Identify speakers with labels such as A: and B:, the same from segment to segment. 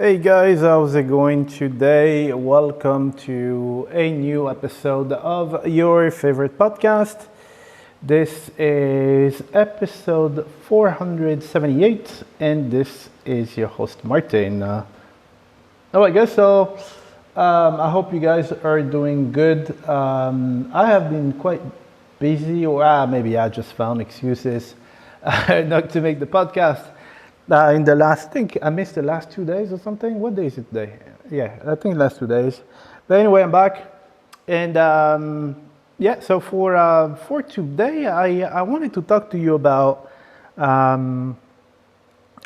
A: Hey guys, how's it going today? Welcome to a new episode of your favorite podcast. This is episode 478, and this is your host Martin. I guess so. I hope you guys are doing good. I have been quite busy, or maybe I just found excuses not to make the podcast. In the last, I think I missed the last 2 days or something. What day is it today? Yeah, I think last 2 days. But anyway, I'm back, and so for today, I wanted to talk to you about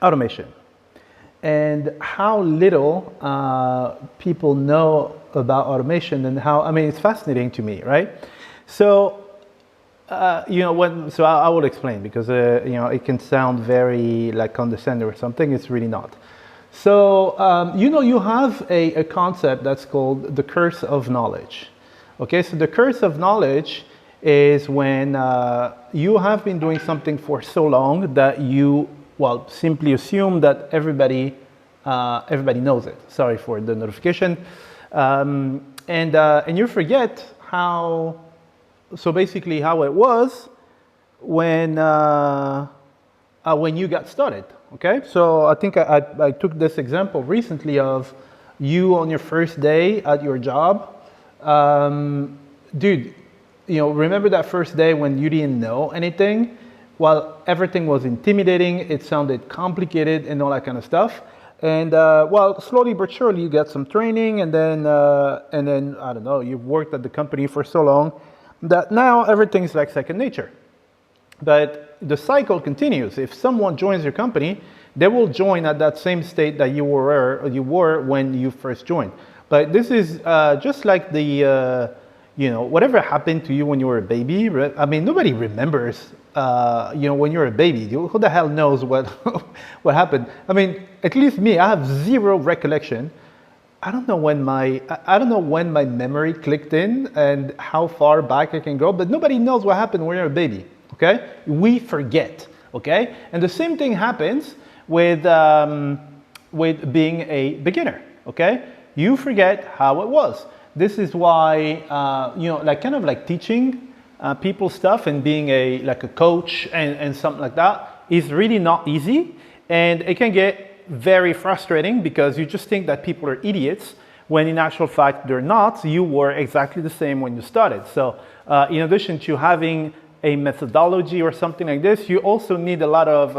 A: automation and how little people know about automation, and how, I mean, it's fascinating to me, right? So I will explain, because it can sound very like condescending or something. It's really not. So you have a concept that's called the curse of knowledge. Okay, so the curse of knowledge is when you have been doing something for so long that you simply assume that everybody knows it. Sorry for the notification, and you forget how. So basically how it was when you got started, okay? So I think I took this example recently of you on your first day at your job. Dude, remember that first day when you didn't know anything? Well, everything was intimidating, it sounded complicated and all that kind of stuff. And slowly but surely you get some training, and then I don't know, you've worked at the company for so long that now everything's like second nature. But the cycle continues. If someone joins your company, they will join at that same state that you were when you first joined. But this is just like the whatever happened to you when you were a baby. I mean, nobody remembers when you're a baby. Who the hell knows what what happened? I mean, at least me, I have zero recollection. I don't know when my memory clicked in and how far back I can go, but nobody knows what happened when you're a baby, okay? We forget, okay? And the same thing happens with being a beginner, okay? You forget how it was. This is why, kind of like teaching people stuff and being a coach and something like that is really not easy, and it can get very frustrating because you just think that people are idiots when in actual fact they're not. You were exactly the same when you started. So in addition to having a methodology or something like this, you also need a lot of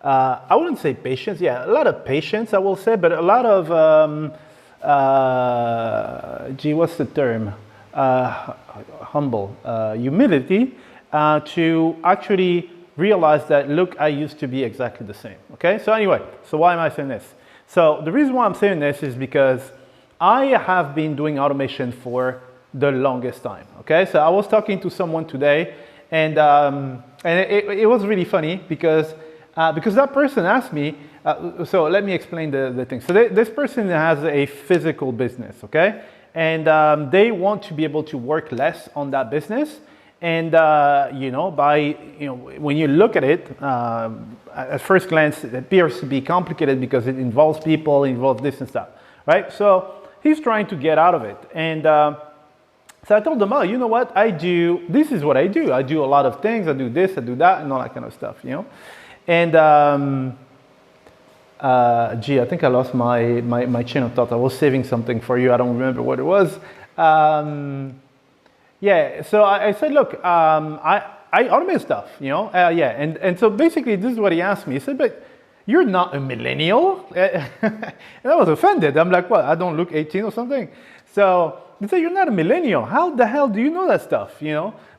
A: I wouldn't say patience, a lot of patience I will say, but a lot of what's the term, humble humility to actually realize that, look, I used to be exactly the same, okay? So anyway, so why am I saying this? So the reason why I'm saying this is because I have been doing automation for the longest time, okay? So I was talking to someone today, and it was really funny because that person asked me, so let me explain the thing. So this person has a physical business, okay? And they want to be able to work less on that business. And when you look at it, at first glance, it appears to be complicated because it involves people, involves this and stuff, right? So he's trying to get out of it. And so I told him, oh, you know what? This is what I do. I do a lot of things. I do this, I do that, and all that kind of stuff, And I think I lost my chain of thought. I was saving something for you. I don't remember what it was. So I said, look, I automate stuff, and so basically this is what he asked me. He said, but you're not a millennial? And I was offended. I'm like, well, I don't look 18 or something. So he said, you're not a millennial. How the hell do you know that stuff,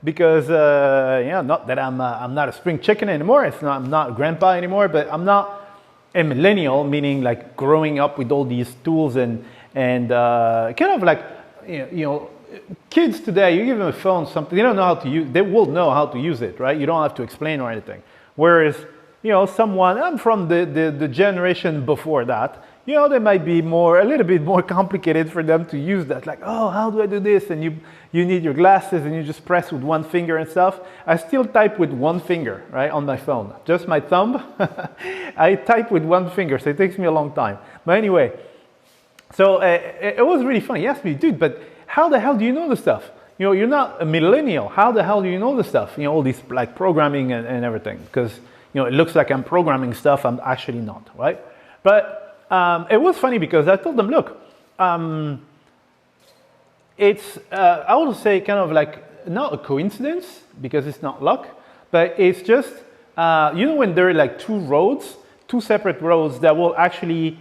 A: Because, not that I'm not a spring chicken anymore. I'm not a grandpa anymore, but I'm not a millennial, meaning like growing up with all these tools and kind of like, kids today, you give them a phone, something, they don't know how to use, they will know how to use it, right? You don't have to explain or anything. Whereas someone, I'm from the generation before that, they might be a little bit more complicated for them to use that. Like, oh, how do I do this? And you need your glasses and you just press with one finger and stuff. I still type with one finger, right, on my phone. Just my thumb. I type with one finger, so it takes me a long time. But anyway, so it was really funny. He asked me, dude, but how the hell do you know this stuff? You're not a millennial. How the hell do you know this stuff? All these like programming and everything. Because, it looks like I'm programming stuff. I'm actually not, right? But it was funny because I told them, look, it's, I would say kind of like not a coincidence because it's not luck, but it's just, when there are like two separate roads that will actually,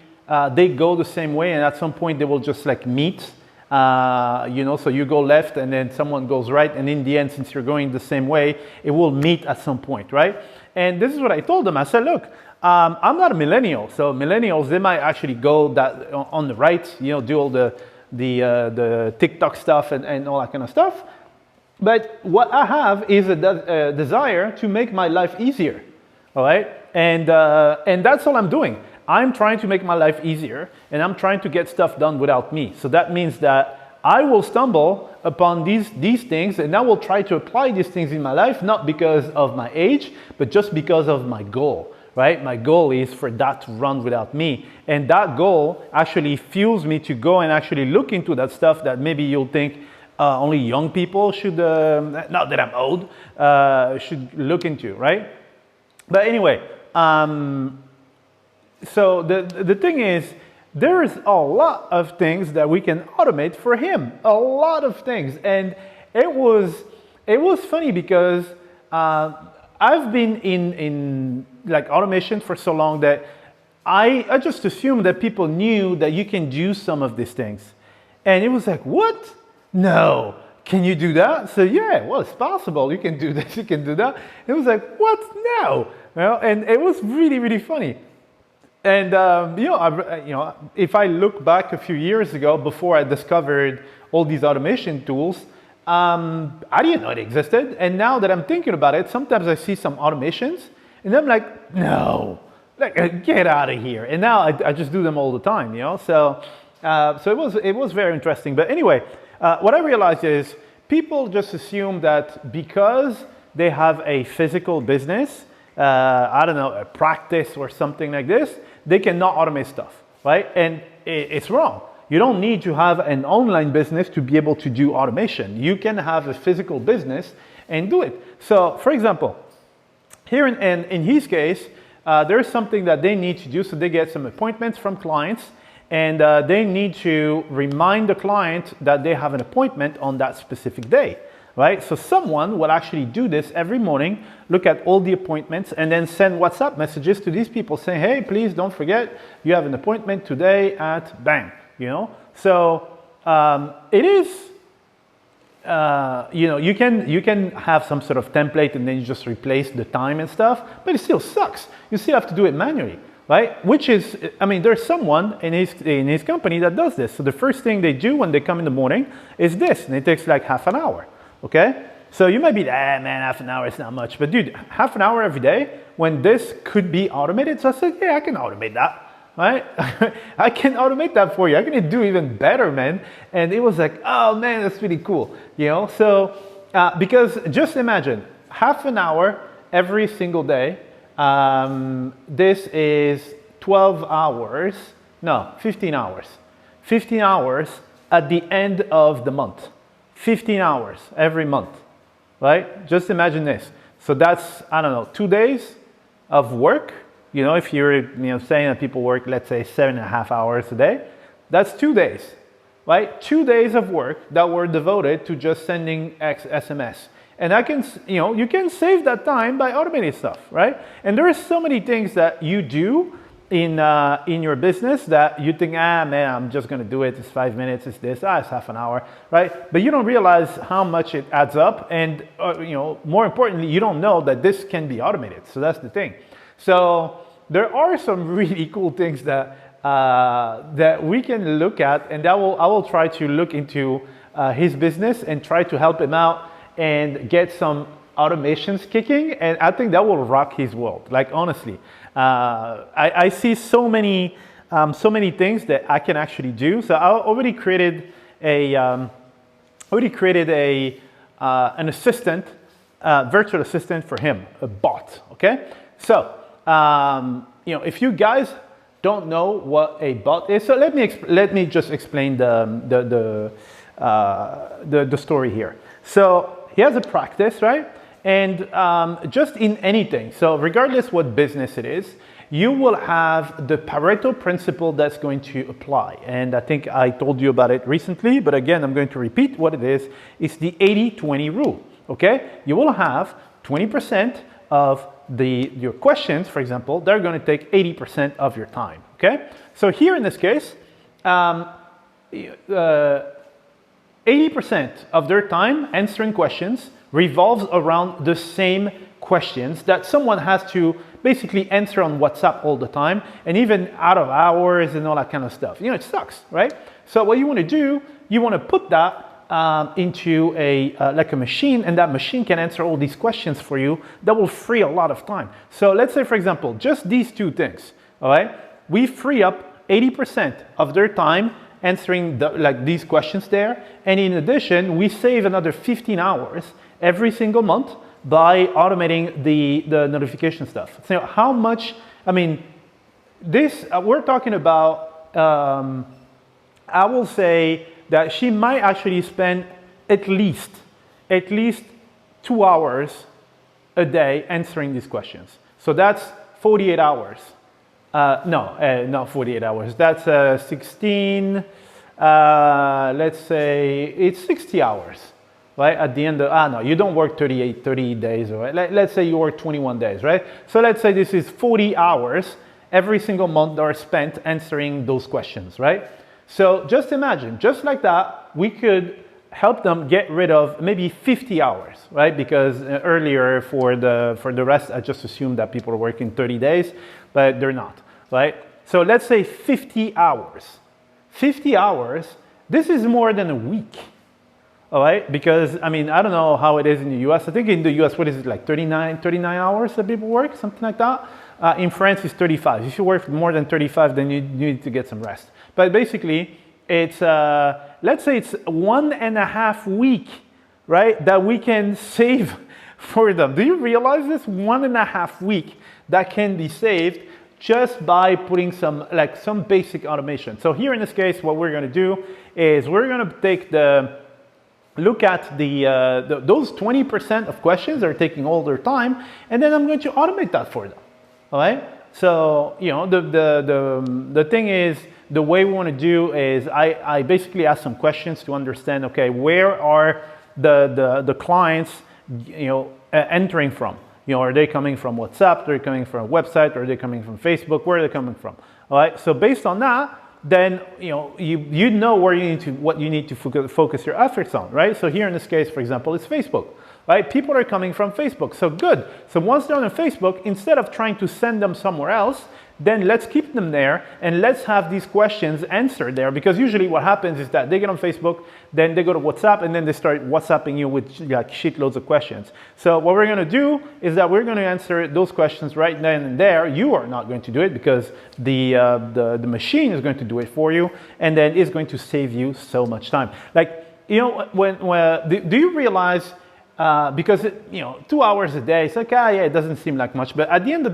A: they go the same way and at some point they will just like meet, so you go left and then someone goes right and in the end, since you're going the same way, it will meet at some point, right? And this is what I told them. I said, look, I'm not a millennial. So millennials, they might actually go that on the right, do all the TikTok stuff and all that kind of stuff. But what I have is a desire to make my life easier, all right? And that's all I'm doing. I'm trying to make my life easier and I'm trying to get stuff done without me. So that means that I will stumble upon these things and I will try to apply these things in my life, not because of my age, but just because of my goal, right? My goal is for that to run without me. And that goal actually fuels me to go and actually look into that stuff that maybe you'll think only young people should, not that I'm old, should look into, right? But anyway, so the thing is, there is a lot of things that we can automate for him, a lot of things. And it was funny because I've been in like automation for so long that I just assumed that people knew that you can do some of these things. And it was like, what? No. Can you do that? So yeah, well, it's possible. You can do this, you can do that. It was like, what? No. And it was really, really funny. And if I look back a few years ago, before I discovered all these automation tools, I didn't know it existed. And now that I'm thinking about it, sometimes I see some automations, and I'm like, no, like get out of here. And now I just do them all the time, So it was very interesting. But anyway, what I realized is people just assume that because they have a physical business, I don't know, a practice or something like this, they cannot automate stuff, right? And it's wrong. You don't need to have an online business to be able to do automation. You can have a physical business and do it. So, for example, here in his case, there's something that they need to do. So they get some appointments from clients and they need to remind the client that they have an appointment on that specific day. Right? So someone will actually do this every morning, look at all the appointments and then send WhatsApp messages to these people saying, hey, please don't forget you have an appointment today at bang, So it is, you can have some sort of template and then you just replace the time and stuff, but it still sucks. You still have to do it manually, right? Which is, there's someone in his company that does this. So the first thing they do when they come in the morning is this, and it takes like half an hour. Okay, so you might be, man, half an hour is not much, but dude, half an hour every day when this could be automated. So I said, yeah, I can automate that, right? I can automate that for you. I can do even better, man. And it was like, oh man, that's really cool, So because just imagine half an hour every single day. This is 12 hours, no, 15 hours. 15 hours at the end of the month. 15 hours every month, right? Just imagine this. So that's, I don't know, 2 days of work. If you're saying that people work, let's say 7.5 hours a day, that's 2 days, right? 2 days of work that were devoted to just sending SMS. And you can save that time by automating stuff, right? And there are so many things that you do in your business that you think, man, I'm just going to do it. It's 5 minutes. It's this. It's half an hour, right? But you don't realize how much it adds up. And, more importantly, you don't know that this can be automated. So that's the thing. So there are some really cool things that we can look at. And I will try to look into his business and try to help him out and get some automations kicking, and I think that will rock his world. Like honestly, I see so many things that I can actually do. So I already created an assistant, virtual assistant for him, a bot. Okay, so if you guys don't know what a bot is, so let me just explain the story here. So he has a practice, right? And just in anything, so regardless what business it is, you will have the Pareto principle that's going to apply. And I think I told you about it recently, but again, I'm going to repeat what it is. It's the 80-20 rule, okay? You will have 20% of your questions, for example, they're going to take 80% of your time, okay? So here in this case, 80% of their time answering questions revolves around the same questions that someone has to basically answer on WhatsApp all the time, and even out of hours and all that kind of stuff. It sucks, right? So what you want to do, you want to put that into like a machine, and that machine can answer all these questions for you. That will free a lot of time. So let's say, for example, just these two things, all right? We free up 80% of their time answering these questions there, and in addition, we save another 15 hours every single month by automating the notification stuff. So how much, this, we're talking about, I will say that she might actually spend at least 2 hours a day answering these questions. So that's 48 hours. Not 48 hours. That's 16, let's say it's 60 hours. Right? At the end of, no, you don't work 30 days, right? Let's say you work 21 days, right? So let's say this is 40 hours every single month that are spent answering those questions, right? So just imagine, just like that, we could help them get rid of maybe 50 hours, right? Because earlier for the rest, I just assumed that people are working 30 days, but they're not, right? So let's say 50 hours. 50 hours, this is more than a week. All right, because I don't know how it is in the US. I think in the US, what is it, like 39 hours that people work, something like that? In France, it's 35. If you work more than 35, then you need to get some rest. But basically, it's, let's say it's 1.5 weeks, right, that we can save for them. Do you realize this? 1.5 weeks that can be saved just by putting some basic automation. So here in this case, what we're gonna do is we're gonna take look at those 20% of questions that are taking all their time, and then I'm going to automate that for them. All right. So the thing is, the way we want to do is I basically ask some questions to understand. Okay, where are the clients entering from? Are they coming from WhatsApp? Are they coming from a website? Or are they coming from Facebook? Where are they coming from? All right. So based on that, then you know what you need to focus your efforts on, right? So here in this case, for example, it's Facebook, right? People are coming from Facebook, so good. So once they're on Facebook, instead of trying to send them somewhere else, then let's keep them there and let's have these questions answered there, because usually what happens is that they get on Facebook, then they go to WhatsApp, and then they start WhatsApping you with shitloads of questions. So what we're going to do is that we're going to answer those questions right then and there. You are not going to do it because the machine is going to do it for you, and then it's going to save you so much time. Do you realize? Because 2 hours a day, it's like, yeah, it doesn't seem like much, but at the end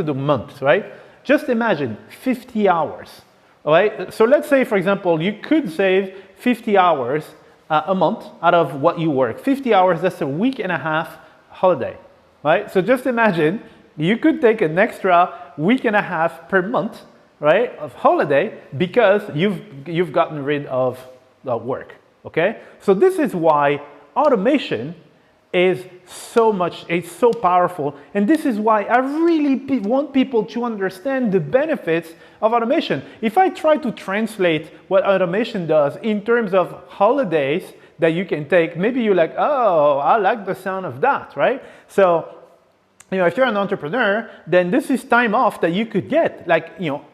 A: of the month, right? Just imagine 50 hours, all right? So let's say, for example, you could save 50 hours a month out of what you work. 50 hours, that's a week and a half holiday, right? So just imagine you could take an extra week and a half per month, right, of holiday because you've gotten rid of work, okay? So this is why automation is it's so powerful, and this is why I really want people to understand the benefits of automation. If I try to translate what automation does in terms of holidays that you can take, maybe you're like, oh, I like the sound of that, right? So if you're an entrepreneur, then this is time off that you could get,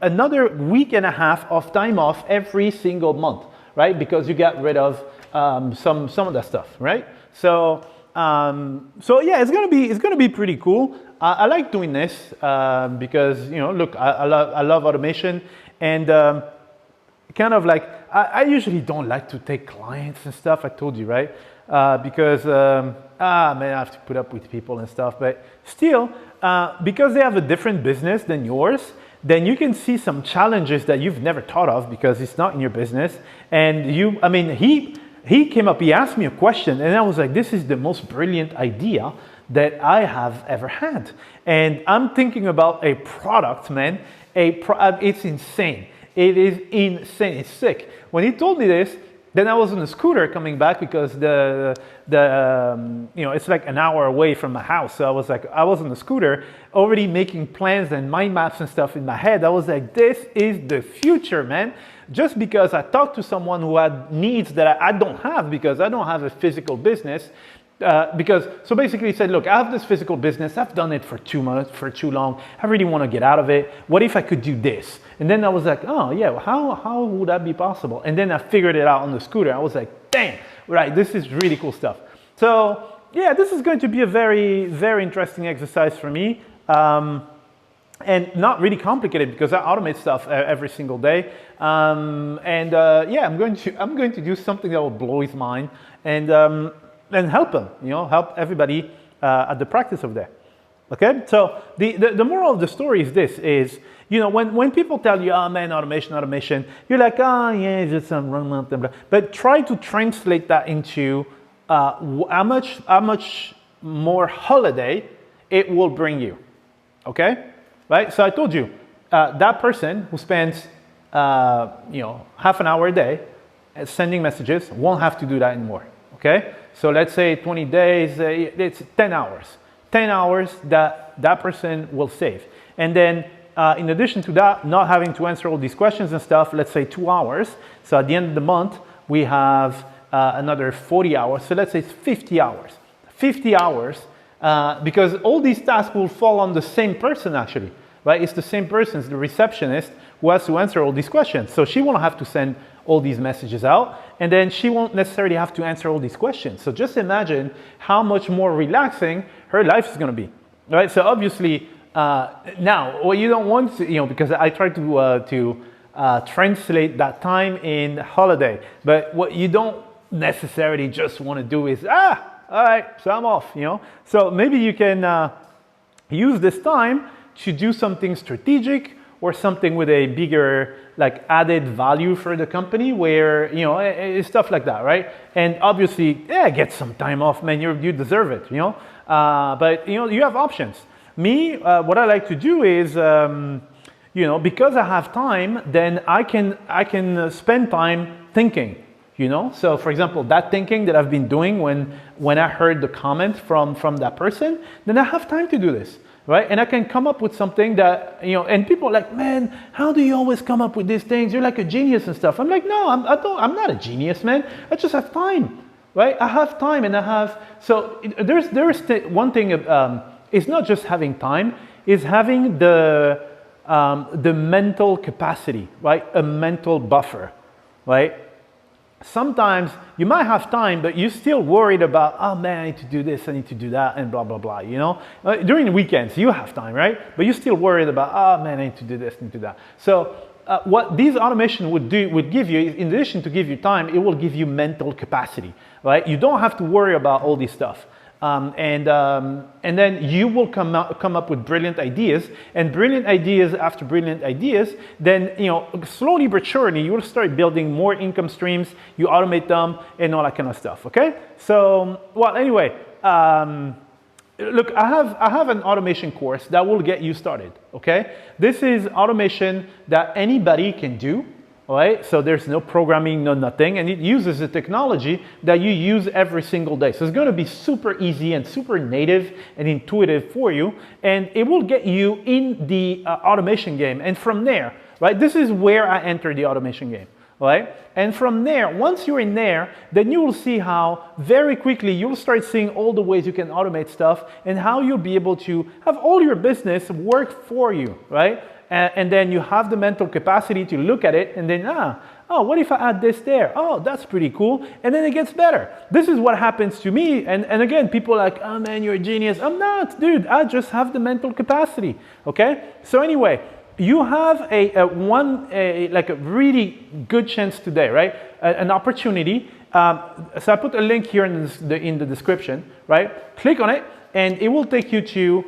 A: another week and a half of time off every single month, right? Because you got rid of some of that stuff, right? So So yeah, it's gonna be pretty cool. I like doing this because look, I love automation, and kind of like I usually don't like to take clients and stuff. I told you, right? Because man, I have to put up with people and stuff. But still, because they have a different business than yours, then you can see some challenges that you've never thought of because it's not in your business. And I mean, he came up, he asked me a question, and I was like, this is the most brilliant idea that I have ever had. And I'm thinking about a product, man. It's insane. It is insane. It's sick. When he told me this, then I was on a scooter coming back because it's like an hour away from my house. So I was on the scooter already making plans and mind maps and stuff in my head. I was like, this is the future, man. Just because I talked to someone who had needs that I don't have because I don't have a physical business. So basically he said, look, I have this physical business. I've done it for 2 months, for too long. I really want to get out of it. What if I could do this? And then I was like, oh yeah, well, how would that be possible? And then I figured it out on the scooter. I was like, dang, right, this is really cool stuff. So yeah, this is going to be a very, very interesting exercise for me. And not really complicated because I automate stuff every single day. Yeah, I'm going to do something that will blow his mind and help him, help everybody at the practice of that. Okay, so the moral of the story is this: when people tell you, oh man, automation, you're like, oh yeah, it's just some run month, but try to translate that into how much more holiday it will bring you. Okay, right? So I told you that person who spends half an hour a day sending messages won't have to do that anymore. Okay, so let's say 20 days, it's 10 hours. 10 hours that person will save. And then in addition to that, not having to answer all these questions and stuff, let's say 2 hours. So at the end of the month, we have another 40 hours. So let's say it's 50 hours. 50 hours, because all these tasks will fall on the same person actually, right? It's the same person, it's the receptionist who has to answer all these questions. So she won't have to send all these messages out, and then she won't necessarily have to answer all these questions. So just imagine how much more relaxing her life is going to be, right? So obviously, now what you don't want to, because I try to translate that time in holiday, but what you don't necessarily just want to do is, all right, so I'm off, So maybe you can use this time to do something strategic or something with a bigger added value for the company where, stuff like that, right? And obviously, yeah, get some time off, man, you deserve it, but you have options. Me, what I like to do is, because I have time, then I can spend time thinking, So for example, that thinking that I've been doing when I heard the comment from that person, then I have time to do this. Right? And I can come up with something that, and people are like, man, how do you always come up with these things? You're like a genius and stuff. I'm like, no, I'm not a genius, man. I just have time, right? I have time so there's one thing, it's not just having time, it's having the mental capacity, right? A mental buffer, right? Sometimes you might have time, but you're still worried about, oh man, I need to do this, I need to do that, and blah, blah, blah, During the weekends, you have time, right? But you're still worried about, oh man, I need to do this, I need to do that. So what these automation would give you, in addition to give you time, it will give you mental capacity, right? You don't have to worry about all this stuff. And then you will come up with brilliant ideas, and brilliant ideas after brilliant ideas, then slowly but surely you will start building more income streams. You automate them and all that kind of stuff. Okay, so well, anyway, look, I have an automation course that will get you started. Okay, this is automation that anybody can do. All right, so there's no programming, no nothing, and it uses a technology that you use every single day. So it's going to be super easy and super native and intuitive for you, and it will get you in the automation game. And from there, right, this is where I enter the automation game, right? And from there, once you're in there, then you will see how very quickly you'll start seeing all the ways you can automate stuff and how you'll be able to have all your business work for you, right? And then you have the mental capacity to look at it and then, Oh, what if I add this there? Oh, that's pretty cool. And then it gets better. This is what happens to me. And again, people are like, oh man, you're a genius. I'm not, dude. I just have the mental capacity. Okay? So anyway, you have a really good chance today, right? An opportunity. So I put a link here in the description, right? Click on it and it will take you to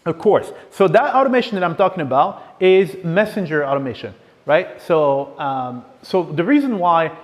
A: a course. So that automation that I'm talking about is messenger automation, right? So, so the reason why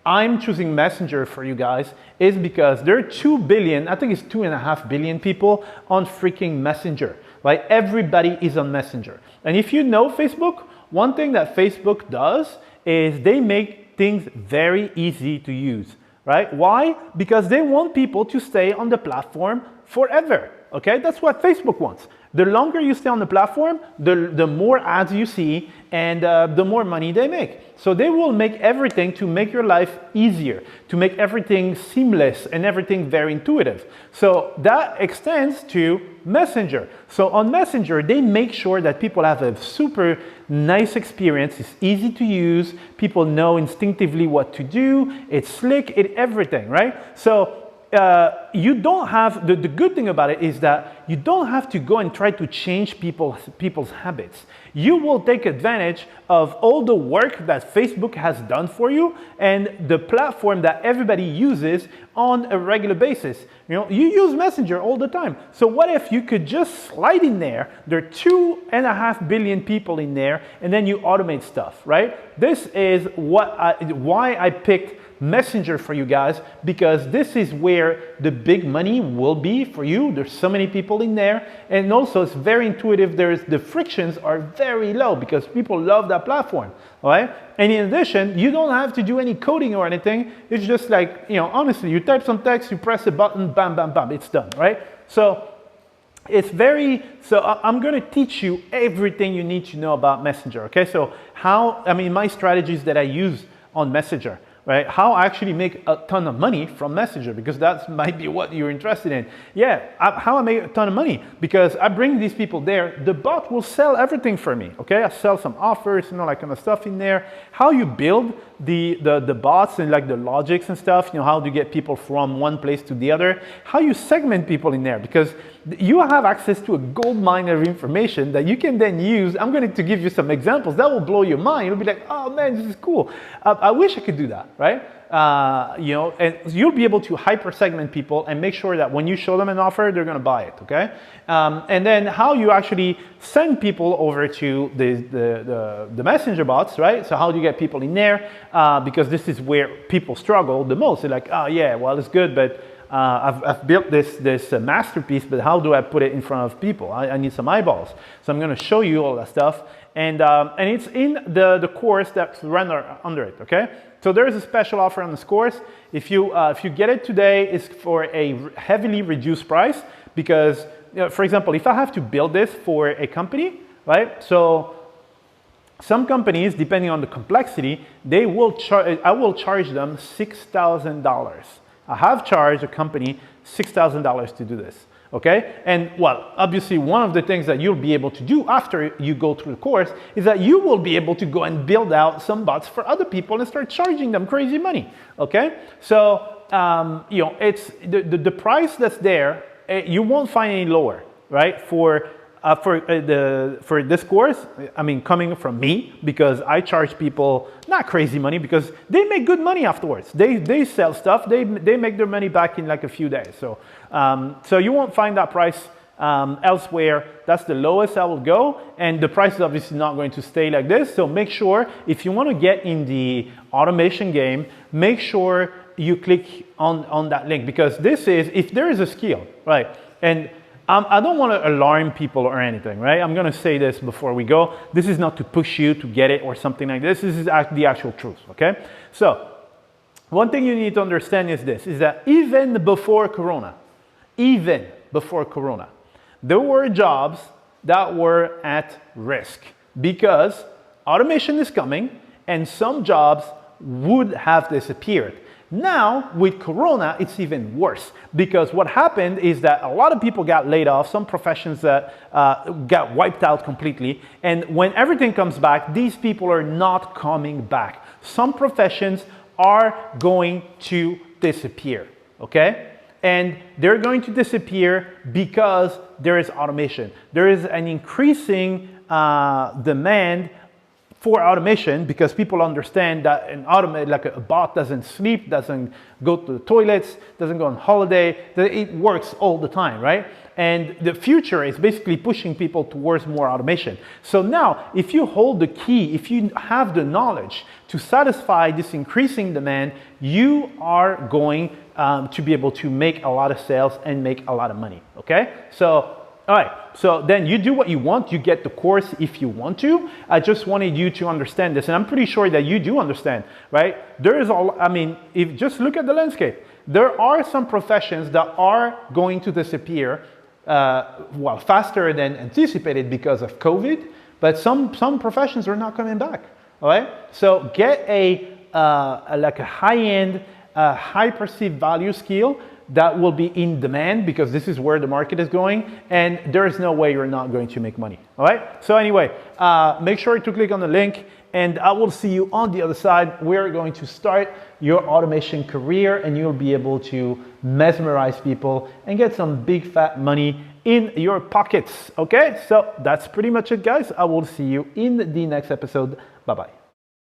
A: I'm choosing Messenger for you guys is because there are 2 billion, I think it's 2.5 billion people on freaking Messenger, right? Everybody is on Messenger. And if you know Facebook, one thing that Facebook does is they make things very easy to use, right? Why? Because they want people to stay on the platform forever. Okay, that's what Facebook wants. The longer you stay on the platform, the more ads you see and the more money they make. So they will make everything to make your life easier, to make everything seamless and everything very intuitive. So that extends to Messenger. So on Messenger, they make sure that people have a super nice experience. It's easy to use. People know instinctively what to do. It's slick, everything, right? So you don't have, the good thing about it is that you don't have to go and try to change people's habits. You will take advantage of all the work that Facebook has done for you and the platform that everybody uses on a regular basis. You know, you use Messenger all the time. So what if you could just slide in there? There are 2.5 billion people in there and then you automate stuff, right? This is why I picked Messenger for you guys, because this is where the big money will be for you. There's so many people in there, and also it's very intuitive. The frictions are very low because people love that platform, all right? And in addition, you don't have to do any coding or anything. It's just like, you know, honestly, you type some text, you press a button, bam, bam, bam, it's done, right? So it's I'm going to teach you everything you need to know about Messenger, okay? So my strategies that I use on Messenger, right? How I actually make a ton of money from Messenger, because that might be what you're interested in. Yeah, how I make a ton of money, because I bring these people there. The bot will sell everything for me, okay? I sell some offers, you know, like kind of stuff in there. How you build the bots and like the logics and stuff, you know, how to get people from one place to the other. How you segment people in there, because you have access to a gold mine of information that you can then use. I'm going to give you some examples that will blow your mind. You'll be like, oh man, this is cool. I wish I could do that, right? You know, and you'll be able to hyper segment people and make sure that when you show them an offer, they're going to buy it, okay? And then how you actually send people over to the messenger bots, right? So how do you get people in there? Because this is where people struggle the most. They're like, oh yeah, well, it's good, but I've built this masterpiece, but how do I put it in front of people? I need some eyeballs. So I'm going to show you all that stuff. And it's in the course that's run under it, okay? So there is a special offer on this course. If you get it today, it's for a heavily reduced price, because, you know, for example, if I have to build this for a company, right? So some companies, depending on the complexity, I will charge them $6,000. I have charged a company $6,000 to do this. Okay, and well, obviously one of the things that you'll be able to do after you go through the course is that you will be able to go and build out some bots for other people and start charging them crazy money. Okay, so you know, it's the price that's there. You won't find any lower, right? For this course, I mean, coming from me, because I charge people not crazy money, because they make good money afterwards. They sell stuff. They make their money back in like a few days. So so you won't find that price elsewhere. That's the lowest I will go, and the price is obviously not going to stay like this. So make sure, if you want to get in the automation game, make sure you click on that link, because this is, if there is a skill, right? And I don't want to alarm people or anything, right? I'm going to say this before we go. This is not to push you to get it or something like this. This is the actual truth, okay? So one thing you need to understand is this, is that even before Corona, there were jobs that were at risk, because automation is coming and some jobs would have disappeared. Now, with Corona, it's even worse because what happened is that a lot of people got laid off, some professions that got wiped out completely. And when everything comes back, these people are not coming back. Some professions are going to disappear, okay? And they're going to disappear because there is automation. There is an increasing demand for automation because people understand that like a bot doesn't sleep, doesn't go to the toilets, doesn't go on holiday, that it works all the time, right? And the future is basically pushing people towards more automation. So now, if you hold the key, if you have the knowledge to satisfy this increasing demand, you are going to be able to make a lot of sales and make a lot of money, okay? So, all right, so then you do what you want, you get the course if you want to. I just wanted you to understand this, and I'm pretty sure that you do understand, right? There is if just look at the landscape. There are some professions that are going to disappear faster than anticipated because of COVID, but some professions are not coming back, all right? So get like a high-end, high perceived value skill that will be in demand because this is where the market is going, and there is no way you're not going to make money, all right? So anyway, make sure to click on the link, and I will see you on the other side. We're going to start your automation career, and you'll be able to mesmerize people and get some big fat money in your pockets, okay? So that's pretty much it, guys. I will see you in the next episode. Bye-bye.